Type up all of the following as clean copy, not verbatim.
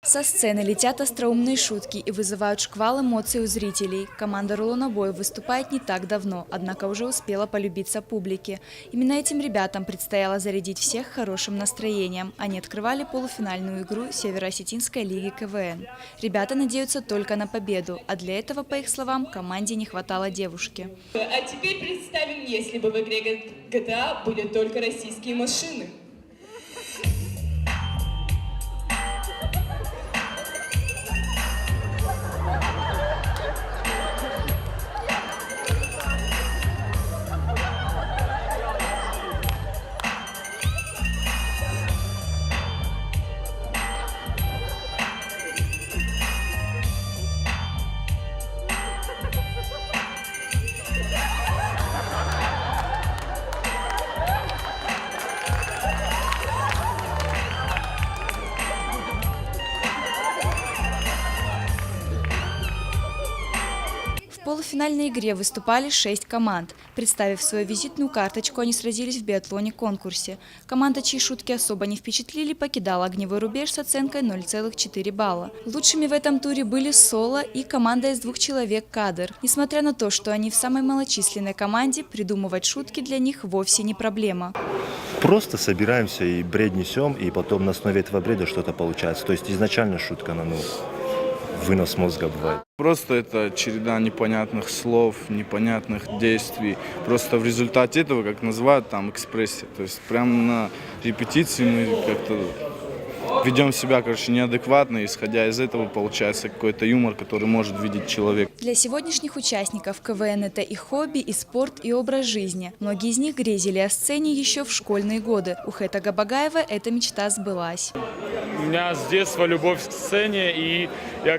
Со сцены летят остроумные шутки и вызывают шквал эмоций у зрителей. Команда «Рулона Боев» выступает не так давно, однако уже успела полюбиться публике. Именно этим ребятам предстояло зарядить всех хорошим настроением. Они открывали полуфинальную игру Северо-Осетинской лиги КВН. Ребята надеются только на победу, а для этого, по их словам, команде не хватало девушки. А теперь представим, если бы в игре GTA были только российские машины. В полуфинальной игре выступали 6 команд. Представив свою визитную карточку, они сразились в биатлоне-конкурсе. Команда, чьи шутки особо не впечатлили, покидала огневой рубеж с оценкой 0,4 балла. Лучшими в этом туре были соло и команда из 2 человек «Кадр». Несмотря на то, что они в самой малочисленной команде, придумывать шутки для них вовсе не проблема. Просто собираемся и бред несем, и потом на основе этого бреда что-то получается. То есть изначально шутка, вынос мозга бывает. Просто это череда непонятных слов, непонятных действий. Просто в результате этого, как называют, там экспрессия. То есть прямо на репетиции мы как-то ведем себя, неадекватно, исходя из этого получается какой-то юмор, который может видеть человек. Для сегодняшних участников КВН – это и хобби, и спорт, и образ жизни. Многие из них грезили о сцене еще в школьные годы. У Хэта Габагаева эта мечта сбылась. У меня с детства любовь к сцене, и я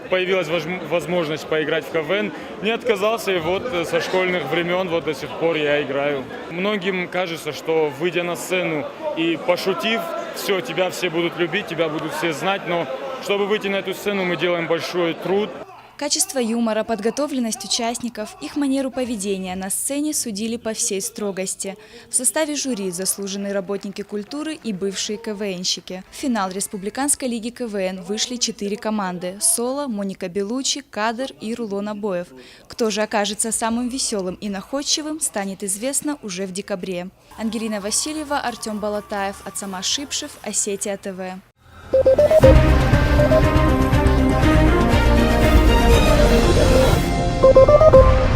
появилась возможность поиграть в КВН. Не отказался, и вот со школьных времен до сих пор я играю. Многим кажется, что выйдя на сцену и пошутив, все, тебя все будут любить, тебя будут все знать, но чтобы выйти на эту сцену, мы делаем большой труд. Качество юмора, подготовленность участников, их манеру поведения на сцене судили по всей строгости. В составе жюри заслуженные работники культуры и бывшие КВНщики. В финал Республиканской лиги КВН вышли 4 команды – «Соло», «Моника Белуччи», «Кадр» и «Рулона Боев». Кто же окажется самым веселым и находчивым, станет известно уже в декабре. Ангелина Васильева, Артем Балатаев, Ацама Шипшев, Осетия ТВ. Thank you.